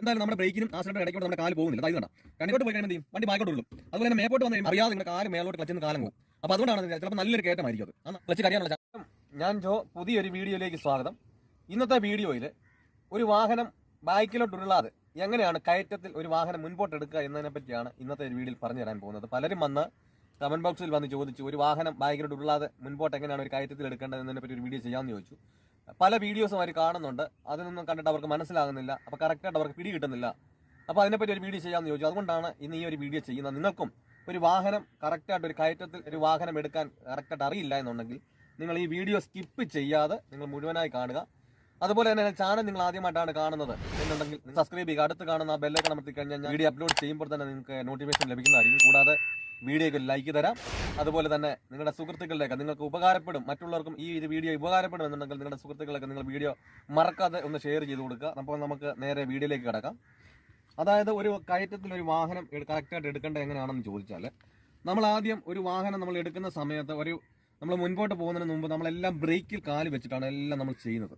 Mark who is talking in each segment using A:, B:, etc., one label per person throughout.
A: എന്തായാലും നമ്മുടെ ബ്രേക്കിനും ആക്സിലേറ്റർ ഇടയ്ക്കോട്ട് നമ്മുടെ കാല് പോകുന്നില്ല. അതായത് കണ്ട രണ്ടിലോട്ട് പോയി കഴിയുമ്പോൾ വണ്ടി ബാക്കോട്ട് ഉള്ളൂ. അതുപോലെ തന്നെ മേപ്പോട്ട് വന്ന് കഴിയുമ്പോൾ അറിയാതെ നിങ്ങളുടെ കാല് മേലോട്ട് ക്ലച്ചിൽ നിന്ന് കാലം പോകും. അപ്പോൾ അതുകൊണ്ടാണ് ചിലപ്പോൾ നല്ലൊരു കയറ്റമായിരിക്കും അത് ക്ലച്ച് കറിയാനുള്ള. ഞാൻ ജോ, പുതിയൊരു വീഡിയോയിലേക്ക് സ്വാഗതം. ഇന്നത്തെ വീഡിയോയിൽ ഒരു വാഹനം ബാക്കിലോട്ട് ഉരുളാതെ എങ്ങനെയാണ് കയറ്റത്തിൽ ഒരു വാഹനം മുൻപോട്ട് എടുക്കുക എന്നതിനെ പറ്റിയാണ് ഇന്നത്തെ ഒരു വീഡിയോയിൽ പറഞ്ഞു തരാൻ പോകുന്നത്. പലരും വന്ന് കമന്റ് ബോക്സിൽ വന്ന് ചോദിച്ചു, ഒരു വാഹനം ബാക്കിലോട്ട് ഉരുളാതെ മുൻപോട്ട് എങ്ങനെയാണ് ഒരു കയറ്റത്തിൽ എടുക്കേണ്ടത് എന്നതിനെ പറ്റി ഒരു വീഡിയോ ചെയ്യാമെന്ന് ചോദിച്ചു. പല വീഡിയോസും അവർ കാണുന്നുണ്ട്, അതിനൊന്നും കണ്ടിട്ട് അവർക്ക് മനസ്സിലാകുന്നില്ല, അപ്പോൾ കറക്റ്റായിട്ട് അവർക്ക് പിടി കിട്ടുന്നില്ല. അപ്പോൾ അതിനെപ്പറ്റി ഒരു വീഡിയോ ചെയ്യാമെന്ന് ചോദിച്ചു. അതുകൊണ്ടാണ് ഇന്ന് ഈ ഒരു വീഡിയോ ചെയ്യുന്നത്. നിങ്ങൾക്കും ഒരു വാഹനം കറക്റ്റായിട്ട് ഒരു കയറ്റത്തിൽ ഒരു വാഹനം എടുക്കാൻ കറക്റ്റായിട്ട് അറിയില്ല എന്നുണ്ടെങ്കിൽ നിങ്ങൾ ഈ വീഡിയോ സ്കിപ്പ് ചെയ്യാതെ നിങ്ങൾ മുഴുവനായി കാണുക. അതുപോലെ തന്നെ ചാനൽ നിങ്ങൾ ആദ്യമായിട്ടാണ് കാണുന്നത് എന്നുണ്ടെങ്കിൽ സബ്സ്ക്രൈബ് ചെയ്യുക. അടുത്ത് കാണുന്ന ആ ബെല്ലൊക്കെ അമർത്തി കഴിഞ്ഞാൽ ഞാൻ വീഡിയോ അപ്ലോഡ് ചെയ്യുമ്പോൾ തന്നെ നിങ്ങൾക്ക് നോട്ടിഫിക്കേഷൻ ലഭിക്കുന്നതായിരിക്കും. കൂടാതെ വീഡിയോയ്ക്ക് ലൈക്ക് തരാം. അതുപോലെ തന്നെ നിങ്ങളുടെ സുഹൃത്തുക്കളിലേക്ക് നിങ്ങൾക്ക് ഉപകാരപ്പെടും, മറ്റുള്ളവർക്കും ഈ ഒരു വീഡിയോ ഉപകാരപ്പെടും എന്നുണ്ടെങ്കിൽ നിങ്ങളുടെ സുഹൃത്തുക്കളൊക്കെ നിങ്ങൾ വീഡിയോ മറക്കാതെ ഒന്ന് ഷെയർ ചെയ്ത് കൊടുക്കുക. അപ്പോൾ നമുക്ക് നേരെ വീഡിയോയിലേക്ക് കിടക്കാം. അതായത് ഒരു കയറ്റത്തിൽ ഒരു വാഹനം കറക്റ്റായിട്ട് എടുക്കേണ്ടത് എങ്ങനെയാണെന്ന് ചോദിച്ചാൽ, നമ്മൾ ആദ്യം ഒരു വാഹനം നമ്മൾ എടുക്കുന്ന സമയത്ത് നമ്മൾ മുൻപോട്ട് പോകുന്നതിന് മുമ്പ് നമ്മളെല്ലാം ബ്രേക്കിൽ കാല് വെച്ചിട്ടാണ് എല്ലാം നമ്മൾ ചെയ്യുന്നത്.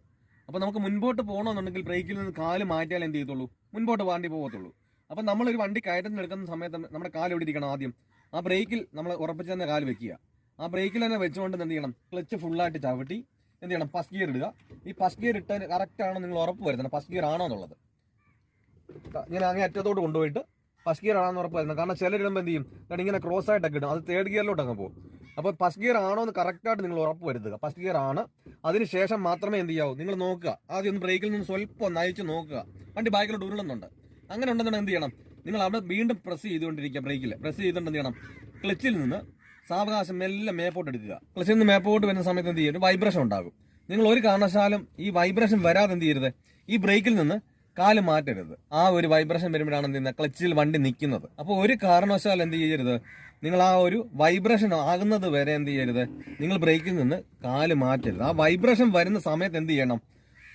A: അപ്പോൾ നമുക്ക് മുൻപോട്ട് പോകണമെന്നുണ്ടെങ്കിൽ ബ്രേക്കിൽ നിന്ന് കാല് മാറ്റിയാൽ എന്ത് ചെയ്യത്തുള്ളൂ, മുൻപോട്ട് വണ്ടി പോകത്തുള്ളൂ. അപ്പം നമ്മളൊരു വണ്ടി കയറ്റത്തിൽ എടുക്കുന്ന സമയത്ത് നമ്മുടെ കാല് എവിടെ ഇരിക്കണം, ആദ്യം ആ ബ്രേക്കിൽ നമ്മൾ ഉറപ്പിച്ച് തന്നെ കാല് വെക്കുക. ആ ബ്രേക്കിൽ തന്നെ വെച്ചുകൊണ്ട് എന്ത് ചെയ്യണം, ക്ലച്ച് ഫുള്ളായിട്ട് ചവിട്ടി എന്ത് ചെയ്യണം, ഫസ്റ്റ് ഗിയർ ഇടുക. ഈ ഫസ്റ്റ് ഗിയർ ഇട്ട് കറക്റ്റ് ആണോ നിങ്ങൾ ഉറപ്പ് വരുത്തണം, ഫസ്റ്റ് ഗിയർ ആണോ എന്നുള്ളത്. ഇങ്ങനെ അങ്ങേ അറ്റത്തോട്ട് കൊണ്ടുപോയിട്ട് ഫസ്റ്റ് ഗിയർ ആണെന്ന് ഉറപ്പ് വരുന്നത്. കാരണം ചിലരിടുമ്പോൾ എന്ത് ചെയ്യും, ഇങ്ങനെ ക്രോസ് ആയിട്ടൊക്കെ ഇടും, അത് തേർഡ് ഗിയറിലോട്ട് അങ്ങ് പോകും. അപ്പോൾ ഫസ്റ്റ് ഗിയർ ആണോ എന്ന് കറക്റ്റായിട്ട് നിങ്ങൾ ഉറപ്പ് വരുത്തുക. ഫസ്റ്റ് ഗിയർ ആണ്, അതിനുശേഷം മാത്രമേ എന്ത് ചെയ്യാവൂ, നിങ്ങൾ നോക്കുക. ആദ്യം ഒന്ന് ബ്രേക്കിൽ നിന്ന് സ്വല്പം ഒന്ന് അയച്ച് നോക്കുക, വണ്ടി ബാക്കിലോട്ട് ഉരുളുന്നുണ്ട്. അങ്ങനെ ഉണ്ടെന്നുണ്ടെങ്കിൽ എന്ത് ചെയ്യണം, നിങ്ങൾ അവിടെ വീണ്ടും പ്രസ് ചെയ്തുകൊണ്ടിരിക്കുക. ബ്രേക്കിൽ പ്രസ് ചെയ്തുകൊണ്ട് എന്ത് ചെയ്യണം, ക്ലച്ചിൽ നിന്ന് സാവകാശം മെല്ലെ മേപ്പോട്ട് എടുക്കുക. ക്ലച്ചിൽ നിന്ന് മേപ്പോട്ട് വരുന്ന സമയത്ത് എന്ത് ചെയ്യും, വൈബ്രേഷൻ ഉണ്ടാകും. നിങ്ങൾ ഒരു കാരണവശാലും ഈ വൈബ്രേഷൻ വരാതെ എന്ത് ചെയ്യരുത്, ഈ ബ്രേക്കിൽ നിന്ന് കാല് മാറ്റരുത്. ആ ഒരു വൈബ്രേഷൻ വരുമ്പോഴാണ് എന്ത് ചെയ്യുന്നത്, ക്ലച്ചിൽ വണ്ടി നിൽക്കുന്നത്. അപ്പോൾ ഒരു കാരണവശാലും എന്ത് ചെയ്യരുത്, നിങ്ങൾ ആ ഒരു വൈബ്രേഷൻ ആകുന്നത് വരെ എന്ത് ചെയ്യരുത്, നിങ്ങൾ ബ്രേക്കിൽ നിന്ന് കാല് മാറ്റരുത്. ആ വൈബ്രേഷൻ വരുന്ന സമയത്ത് എന്ത് ചെയ്യണം,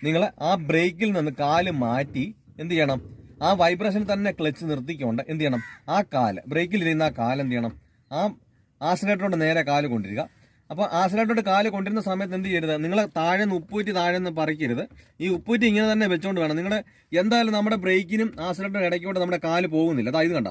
A: നിങ്ങൾ ആ ബ്രേക്കിൽ നിന്ന് കാല് മാറ്റി എന്ത് ചെയ്യണം, ആ വൈബ്രേഷൻ തന്നെ ക്ലച്ച് നിർത്തിക്കൊണ്ട് എന്ത് ചെയ്യണം, ആ കാല് ബ്രേക്കിലിരുന്ന ആ കാല് എന്ത് ചെയ്യണം, ആ ആക്സിലേറ്ററോട് നേരെ കാല് കൊണ്ടിരിക്കുക. അപ്പോൾ ആക്സിലേറ്ററോട് കാല് കൊണ്ടിരുന്ന സമയത്ത് എന്ത് ചെയ്യരുത്, നിങ്ങൾ താഴെ നിന്ന് ഉപ്പൂറ്റി താഴെ നിന്ന് പറിക്കരുത്. ഈ ഉപ്പൂറ്റി ഇങ്ങനെ തന്നെ വെച്ചുകൊണ്ട് വേണം. നിങ്ങളുടെ എന്തായാലും നമ്മുടെ ബ്രേക്കിനും ആക്സിലേറ്ററും ഇടയ്ക്കോട്ട് നമ്മുടെ കാല് പോകുന്നില്ല. അതായത് കണ്ട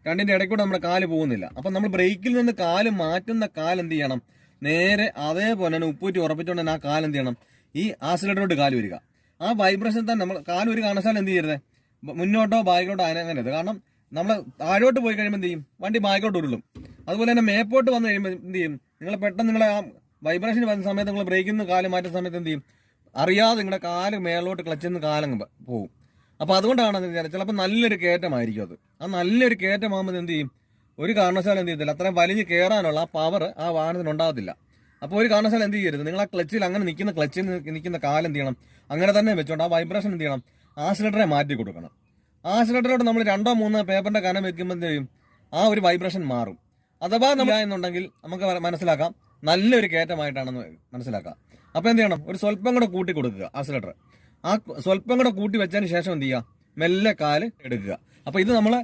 A: രണ്ടിൻ്റെ ഇടയ്ക്കൂടെ നമ്മുടെ കാല് പോകുന്നില്ല. അപ്പം നമ്മൾ ബ്രേക്കിൽ നിന്ന് കാല് മാറ്റുന്ന കാല് എന്ത് ചെയ്യണം, നേരെ അതേപോലെ തന്നെ ഉപ്പൂറ്റി ഉറപ്പിച്ചുകൊണ്ട് തന്നെ ആ കാല് എന്ത് ചെയ്യണം, ഈ ആക്സിലേറ്ററോട്ട് കാല് വരിക. ആ വൈബ്രേഷൻ തന്നെ നമ്മൾ കാല് ഒരു കാരണവശാലും എന്ത് ചെയ്യരുത്, മുന്നോട്ടോ ബാക്കിലോട്ടോ അങ്ങനെ. കാരണം നമ്മൾ താഴോട്ട് പോയി കഴിയുമ്പോൾ എന്ത് ചെയ്യും, വണ്ടി ബാക്കിലോട്ട് ഉരുളും. അതുപോലെ തന്നെ മേപ്പോട്ട് വന്നു കഴിയുമ്പോൾ എന്ത് ചെയ്യും, നിങ്ങൾ പെട്ടെന്ന് നിങ്ങളെ ആ വൈബ്രേഷൻ വരുന്ന സമയത്ത് നിങ്ങൾ ബ്രേക്കിൽ നിന്ന് കാല് മാറ്റുന്ന സമയത്ത് എന്ത് ചെയ്യും, അറിയാതെ നിങ്ങളുടെ കാല് മേലോട്ട് ക്ലച്ചിൽ നിന്ന് കാലങ്ങ് പോകും. അപ്പോൾ അതുകൊണ്ടാണ് ചിലപ്പോൾ നല്ലൊരു കയറ്റമായിരിക്കും അത്. ആ നല്ലൊരു കയറ്റമാകുമ്പോൾ എന്ത് ചെയ്യും, ഒരു കാരണവശാലും എന്ത് ചെയ്യത്തില്ല, അത്രയും വലിഞ്ഞ് കയറാനുള്ള ആ പവർ ആ വാഹനത്തിന് ഉണ്ടാകത്തില്ല. അപ്പോൾ ഒരു കാരണവശാലും എന്ത് ചെയ്യരുത്, നിങ്ങൾ ആ ക്ലച്ചിൽ അങ്ങനെ നിൽക്കുന്ന ക്ലച്ചിൽ നിൽക്കുന്ന കാലം എന്ത് ചെയ്യണം, അങ്ങനെ തന്നെ വെച്ചോണ്ട് ആ വൈബ്രേഷൻ എന്ത് ചെയ്യണം, ആക്സിലേറ്ററെ മാറ്റി കൊടുക്കണം. ആക്സിലേറ്ററോട് നമ്മൾ 2-3 പേപ്പറിന്റെ കനം വെക്കുമ്പോൾ എന്ത് ചെയ്യും, ആ ഒരു വൈബ്രേഷൻ മാറും. അഥവാ നമ്മൾ എന്നുണ്ടെങ്കിൽ നമുക്ക് മനസ്സിലാക്കാം നല്ലൊരു കയറ്റമായിട്ടാണെന്ന് മനസ്സിലാക്കാം. അപ്പോൾ എന്ത് ചെയ്യണം, ഒരു സ്വല്പം കൂടെ കൂട്ടി കൊടുക്കുക ആക്സിലേറ്റർ. ആ സ്വല്പം കൂടെ കൂട്ടി വെച്ചതിന് ശേഷം എന്ത് ചെയ്യുക, മെല്ലെ കാല് എടുക്കുക. അപ്പോൾ ഇത് നമ്മൾ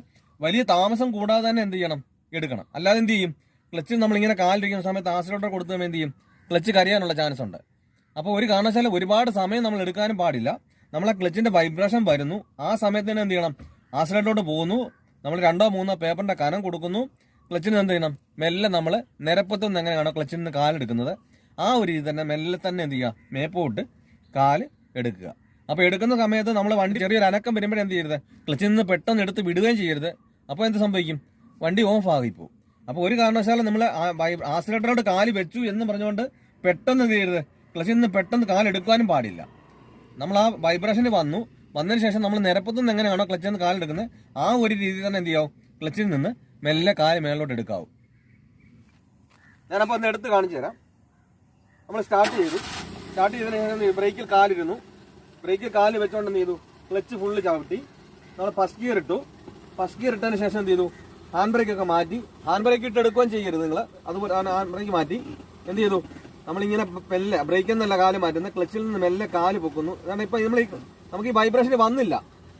A: വലിയ താമസം കൂടാതെ തന്നെ എന്ത് ചെയ്യണം, എടുക്കണം. അല്ലാതെ എന്ത് ചെയ്യും, ക്ലച്ചിൽ നമ്മളിങ്ങനെ കാലിരിക്കുന്ന സമയത്ത് ആക്സിലേറ്റർ കൊടുത്തു എന്ത് ചെയ്യും, ക്ലച്ച് കരിയാനുള്ള ചാൻസ് ഉണ്ട്. അപ്പോൾ ഒരു കാരണവശാലും ഒരുപാട് സമയം നമ്മൾ എടുക്കാനും പാടില്ല. നമ്മളെ ക്ലച്ചിന്റെ വൈബ്രേഷൻ വരുന്നു, ആ സമയത്ത് തന്നെ എന്ത് ചെയ്യണം, ആക്സിലേറ്ററോട്ട് പോകുന്നു, നമ്മൾ 2-3 പേപ്പറിന്റെ കനം കൊടുക്കുന്നു, ക്ലച്ചിന് എന്ത് ചെയ്യണം, മെല്ലെ നമ്മൾ നിരപ്പത്തുനിന്ന് എങ്ങനെയാണോ ക്ലച്ചിൽ നിന്ന് കാലെടുക്കുന്നത് ആ ഒരു രീതി തന്നെ മെല്ലെ തന്നെ എന്ത് ചെയ്യുക, മേപ്പോട്ട് കാല് എടുക്കുക. അപ്പോൾ എടുക്കുന്ന സമയത്ത് നമ്മൾ വണ്ടി ചെറിയൊരു അനക്കം വരുമ്പോഴേ എന്ത് ചെയ്യരുത്, ക്ലച്ചിൽ നിന്ന് പെട്ടെന്ന് എടുത്ത് വിടുകയും ചെയ്യരുത്. അപ്പോൾ എന്ത് സംഭവിക്കും, വണ്ടി ഓഫ് ആകിപ്പോവും. അപ്പോൾ ഒരു കാരണവശാലും നമ്മൾ ആക്സിലേറ്ററോട് കാല് വെച്ചു എന്ന് പറഞ്ഞുകൊണ്ട് പെട്ടെന്ന് എന്ത് ചെയ്യരുത്, ക്ലച്ചിൽ നിന്ന് പെട്ടെന്ന് കാലെടുക്കാനും പാടില്ല. നമ്മൾ ആ വൈബ്രേഷന് വന്നതിന് ശേഷം നമ്മൾ നിരപ്പത്തുനിന്ന് എങ്ങനെയാണോ ക്ലച്ചിൽ നിന്ന് കാലെടുക്കുന്നത് ആ ഒരു രീതി തന്നെ എന്ത് ചെയ്യാവും, ക്ലച്ചിൽ നിന്ന് മെല്ലെ കാല് മേലോട്ട് എടുക്കാവും. ഞാനപ്പോൾ ഒന്ന് എടുത്ത് കാണിച്ചു തരാം. നമ്മൾ സ്റ്റാർട്ട് ചെയ്തതിന് ശേഷം ബ്രേക്കിൽ കാലിരുന്നു, ബ്രേക്കിൽ കാല് വെച്ചുകൊണ്ട് എന്ത് ചെയ്തു, ക്ലച്ച് ഫുള്ള് ചവിട്ടി നമ്മൾ ഫസ്റ്റ് ഗിയർ ഇട്ടു. ഫസ്റ്റ് ഗിയർ ഇട്ടതിന് ശേഷം എന്ത് ചെയ്തു, ഹാൻഡ് ബ്രേക്ക് ഒക്കെ മാറ്റി, ഹാൻഡ് ബ്രേക്ക് ഇട്ട് എടുക്കുകയും ചെയ്യരുത് നിങ്ങൾ. അതുപോലെ ഹാൻഡ് ബ്രേക്ക് മാറ്റി എന്ത് ചെയ്തു, നമ്മളിങ്ങനെ മെല്ലെ ബ്രേക്കിൽ നിന്നല്ല കാല് മാറ്റുന്നത്, ക്ലച്ചിൽ നിന്ന് മെല്ലെ കാല് പൊക്കുന്നു. കാരണം ഇപ്പം നമുക്ക് ഈ വൈബ്രേഷൻ വന്നില്ല,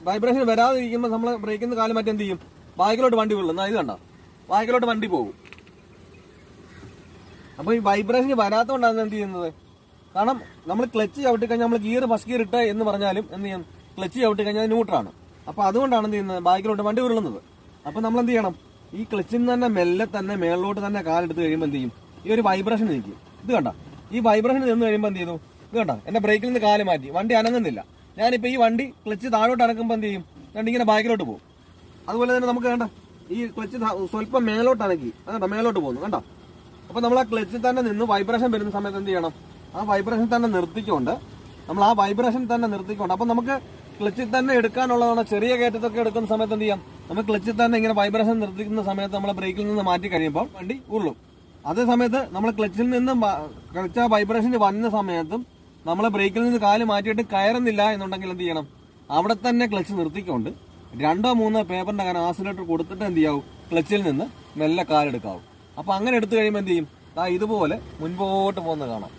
A: വൈബ്രേഷൻ വരാതിരിക്കുമ്പോൾ നമ്മൾ ബ്രേക്കിൽ നിന്ന് കാല് മാറ്റി എന്ത് ചെയ്യും, ബാക്കിലോട്ട് വണ്ടി കൊള്ളുന്ന ഇത് കണ്ട ബാക്കിലോട്ട് വണ്ടി പോകും. അപ്പോൾ ഈ വൈബ്രേഷൻ വരാത്തതുകൊണ്ടാണ് എന്ത് ചെയ്യുന്നത്, കാരണം നമ്മൾ ക്ലച്ച് ചവിട്ടി കഴിഞ്ഞാൽ നമ്മൾ ഫസ്റ്റ് ഗിയർ ഇട്ട് എന്ന് പറഞ്ഞാലും എന്ത് ചെയ്യും, ക്ലച്ച് ചവിട്ടി കഴിഞ്ഞാൽ ന്യൂട്രാണ്. അപ്പോൾ അതുകൊണ്ടാണ് എന്ത് ചെയ്യുന്നത്, ബാക്കിലോട്ട് വണ്ടി ഉരുളുന്നത്. അപ്പോൾ നമ്മൾ എന്ത് ചെയ്യണം, ഈ ക്ലച്ചിൽ നിന്ന് തന്നെ മെല്ലെ തന്നെ മേളിലോട്ട് തന്നെ കാലെടുത്ത് കഴിയുമ്പോൾ എന്ത് ചെയ്യും, ഈ ഒരു വൈബ്രേഷൻ നിൽക്കും. ഇത് കണ്ട, ഈ വൈബ്രേഷൻ നിന്ന് കഴിയുമ്പോൾ എന്ത് ചെയ്തു, ഇത് കണ്ട എന്റെ ബ്രേക്കിൽ നിന്ന് കാല് മാറ്റി, വണ്ടി അനങ്ങുന്നില്ല. ഞാനിപ്പോൾ ഈ വണ്ടി ക്ലച്ച് താഴോട്ട് അനക്കുമ്പോൾ എന്ത് ചെയ്യും, ഇങ്ങനെ ബാക്കിലോട്ട് പോകും. അതുപോലെ തന്നെ നമുക്ക് കണ്ട ഈ ക്ലച്ച് സ്വല്പം മേലോട്ട് അനക്കി, കണ്ട മേലോട്ട് പോകുന്നു കണ്ട. അപ്പോൾ നമ്മൾ ആ ക്ലച്ചിൽ തന്നെ നിന്ന് വൈബ്രേഷൻ വരുന്ന സമയത്ത് എന്ത് ചെയ്യണം, ആ വൈബ്രേഷൻ തന്നെ നിർത്തിക്കൊണ്ട് അപ്പോൾ നമുക്ക് ക്ലച്ചിൽ തന്നെ എടുക്കാനുള്ളതാണ്. ചെറിയ കയറ്റത്തൊക്കെ എടുക്കുന്ന സമയത്ത് എന്ത് ചെയ്യാം, നമുക്ക് ക്ലച്ചിൽ തന്നെ ഇങ്ങനെ വൈബ്രേഷൻ നിർത്തിക്കുന്ന സമയത്ത് നമ്മൾ ബ്രേക്കിൽ നിന്ന് മാറ്റി കഴിയുമ്പോൾ വണ്ടി ഉരുളും. അതേ സമയത്ത് നമ്മൾ ക്ലച്ചിൽ നിന്ന് ക്ലച്ച് വൈബ്രേഷൻ വന്ന സമയത്തും നമ്മൾ ബ്രേക്കിൽ നിന്ന് കാല് മാറ്റിയിട്ട് കയറുന്നില്ല എന്നുണ്ടെങ്കിൽ എന്ത് ചെയ്യണം, അവിടെ തന്നെ ക്ലച്ച് നിർത്തിക്കൊണ്ട് 2-3 പേപ്പറിന്റെ അങ്ങനെ ആക്സിലേറ്റർ കൊടുത്തിട്ട് എന്ത് ചെയ്യാവും, ക്ലച്ചിൽ നിന്ന് മെല്ലെ കാലെടുക്കാവും. അപ്പൊ അങ്ങനെ എടുത്തു കഴിയുമ്പോൾ എന്ത് ചെയ്യും, ഇതുപോലെ മുൻപോട്ട് പോകുന്നത് കാണാം.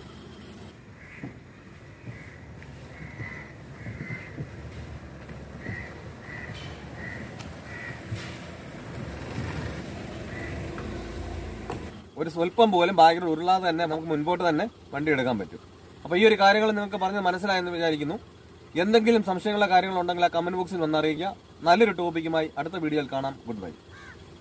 A: ഒരു സ്വല്പം പോലും ബാഗിൽ ഉരുളാതെ തന്നെ നമുക്ക് മുൻപോട്ട് തന്നെ വണ്ടി എടുക്കാൻ പറ്റും. അപ്പോൾ ഈ ഒരു കാര്യങ്ങൾ നിങ്ങൾക്ക് പറഞ്ഞ് മനസ്സിലായെന്ന് വിചാരിക്കുന്നു. എന്തെങ്കിലും സംശയങ്ങളോ കാര്യങ്ങളുണ്ടെങ്കിൽ ആ കമന്റ് ബോക്സിൽ വന്നറിയിക്കുക. നല്ലൊരു ടോപ്പിക്കുമായി അടുത്ത വീഡിയോയിൽ കാണാം. Good bye.